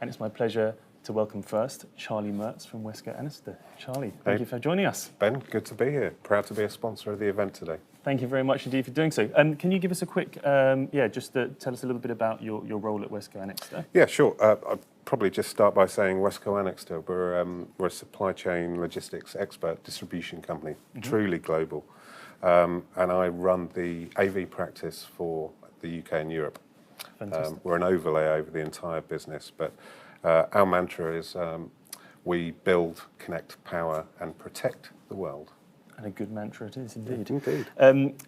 And it's my pleasure to welcome first Charlie Mertz from Wesco Annister. Charlie, thank you for joining us. Ben, good to be here. Proud to be a sponsor of the event today. Thank you very much indeed for doing so. Can you give us a quick, just tell us a little bit about your role at Wesco Annister? Yeah, sure. I'll probably just start by saying Wesco Annister, we're a supply chain logistics expert distribution company, truly global. And I run the AV practice for the UK and Europe. Fantastic. We're an overlay over the entire business, but our mantra is we build, connect, power, and protect the world. And a good mantra it is indeed. Indeed.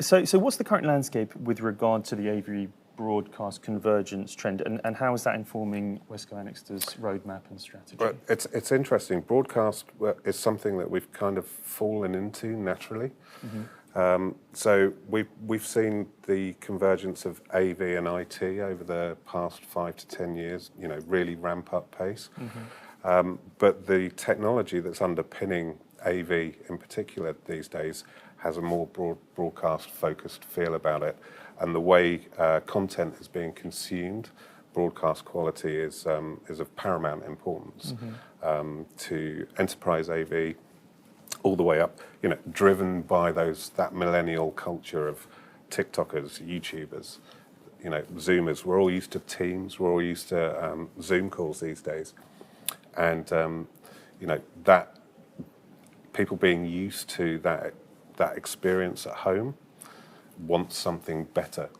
So what's the current landscape with regard to the AV broadcast convergence trend, and how is that informing Wesco Annister's roadmap and strategy? Well, it's interesting. Broadcast is something that we've kind of fallen into naturally. So we've seen the convergence of AV and IT over the past 5 to 10 years, really ramp up pace. But the technology that's underpinning AV in particular these days has a more broadcast focused feel about it. And the way content is being consumed, broadcast quality is of paramount importance to enterprise AV, all the way up, driven by that millennial culture of TikTokers, YouTubers, Zoomers. We're all used to Teams, we're all used to Zoom calls these days, and that people being used to that experience at home want something better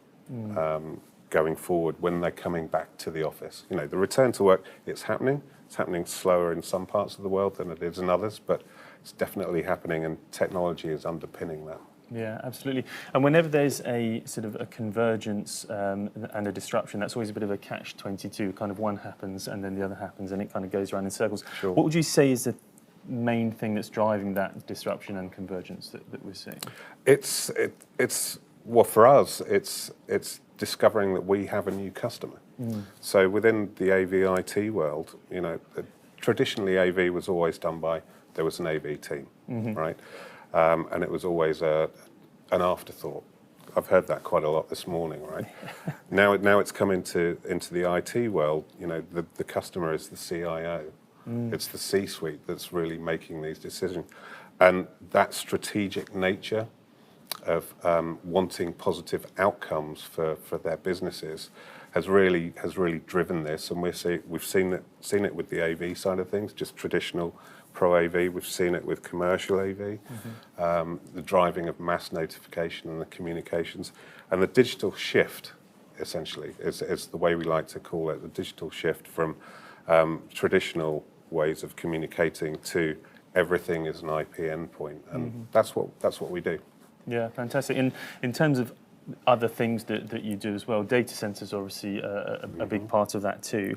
going forward when they're coming back to the office. The return to work, it's happening. It's happening slower in some parts of the world than it is in others, but it's definitely happening, and technology is underpinning that. Yeah, absolutely. And whenever there's a sort of a convergence and a disruption, that's always a bit of a catch-22. Kind of one happens and then the other happens, and it kind of goes around in circles. Sure. What would you say is the main thing that's driving that disruption and convergence that we're seeing? Well, for us, it's discovering that we have a new customer. So within the AV IT world, traditionally AV was always done by, there was an AV team, right? And it was always an afterthought. I've heard that quite a lot this morning, right? Now it's come into the IT world. The customer is the CIO. It's the C-suite that's really making these decisions, and that strategic nature of wanting positive outcomes for their businesses has really driven this, and we've seen it with the AV side of things, just traditional Pro AV. We've seen it with commercial AV, the driving of mass notification and the communications, and the digital shift. Essentially, is the way we like to call it, the digital shift from traditional ways of communicating to everything is an IP endpoint, and that's what we do. Yeah, fantastic. In terms of other things that you do as well, data centers are obviously a big part of that too.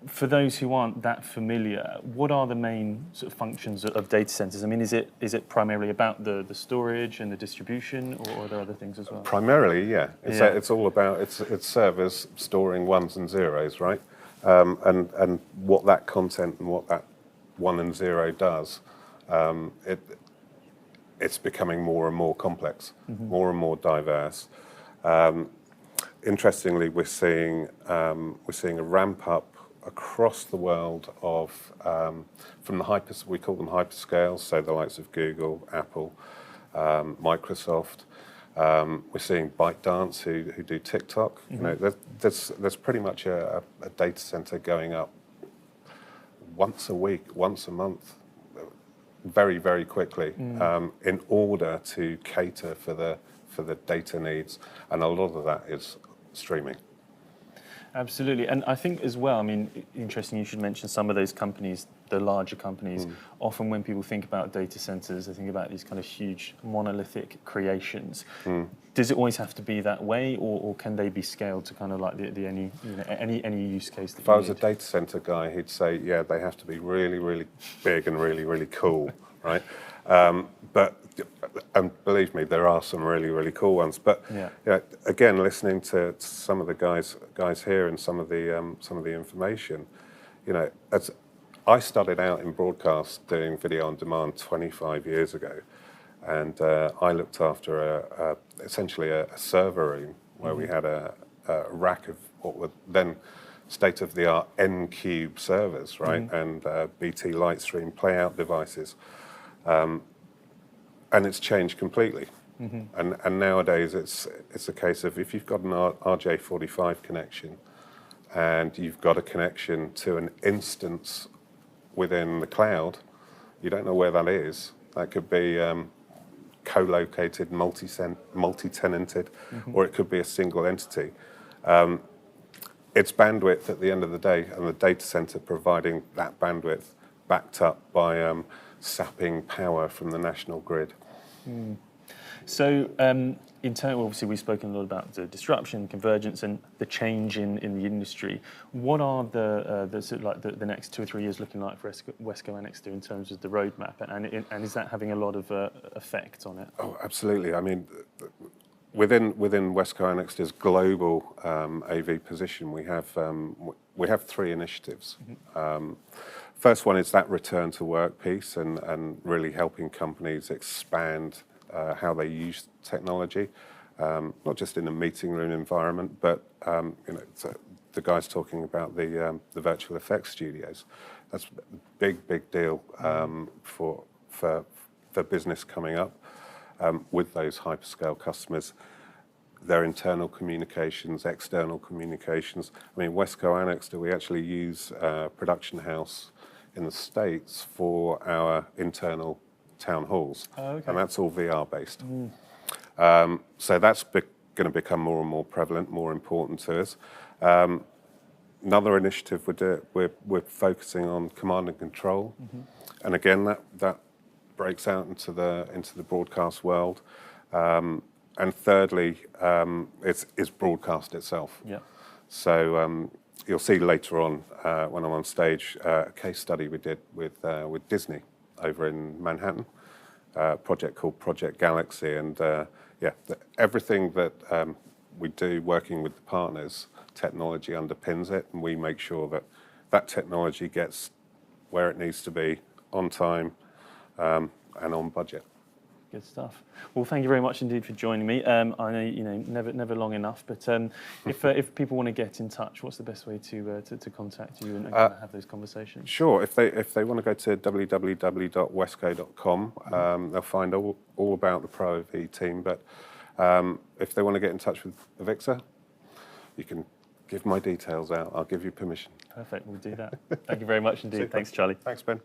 For those who aren't that familiar, what are the main sort of functions of data centers? I mean, is it primarily about the storage and the distribution, or are there other things as well? Primarily, yeah. It's all about it's servers storing ones and zeros, right? And what that content and what that 1 and 0 does, it's becoming more and more complex, more and more diverse. Interestingly, we're seeing a ramp up across the world of from the we call them hyperscales, so the likes of Google, Apple, Microsoft. We're seeing ByteDance who do TikTok. There's pretty much a data center going up once a week, once a month, very, very quickly, in order to cater for the data needs, and a lot of that is streaming. Absolutely, and I think as well, I mean, interesting you should mention some of those companies, the larger companies. Often when people think about data centers, they think about these kind of huge monolithic creations. Does it always have to be that way, or can they be scaled to kind of like any use case that if I was a data center guy, he'd say, yeah, they have to be really, really big and really, really cool, right? And believe me, there are some really, really cool ones. But again, listening to some of the guys here and some of the information, as I started out in broadcast doing video on demand 25 years ago, and I looked after essentially a server room where we had a rack of what were then state-of-the-art N-Cube servers, right, and BT Lightstream playout devices, and it's changed completely. And nowadays it's a case of if you've got an RJ45 connection and you've got a connection to an instance within the cloud, you don't know where that is. That could be co-located, multi-tenanted, or it could be a single entity. It's bandwidth at the end of the day, and the data center providing that bandwidth backed up by sapping power from the national grid. So, in turn, obviously, we've spoken a lot about the disruption, convergence, and the change in the industry. What are the sort of like the next 2 or 3 years looking like for Wesco Annex in terms of the roadmap, and is that having a lot of effect on it? Oh, absolutely. I mean, within Wesco Annex's global AV position, we have 3 initiatives. First one is that return to work piece, and really helping companies expand how they use technology, not just in a meeting room environment, but the guys talking about the virtual effects studios. That's a big deal for business coming up with those hyperscale customers. Their internal communications, external communications. I mean, Wesco Annex, we actually use Production House in the States for our internal town halls, and that's all VR based. So that's going to become more and more prevalent, more important to us. Another initiative we're focusing on command and control, and again that breaks out into the broadcast world. And thirdly, it's broadcast itself. Yeah. So you'll see later on when I'm on stage a case study we did with Disney over in Manhattan, a project called Project Galaxy, and everything that we do working with the partners, technology underpins it, and we make sure that that technology gets where it needs to be, on time and on budget. Good stuff. Well, thank you very much indeed for joining me. I know never long enough, but if people want to get in touch, what's the best way to contact you and kind of have those conversations? Sure. If they want to go to www.wesco.com, they'll find all about the Pro AV team. But if they want to get in touch with Avixa, you can give my details out. I'll give you permission. Perfect. We'll do that. Thank you very much indeed. Thanks, Charlie. Thanks, Ben.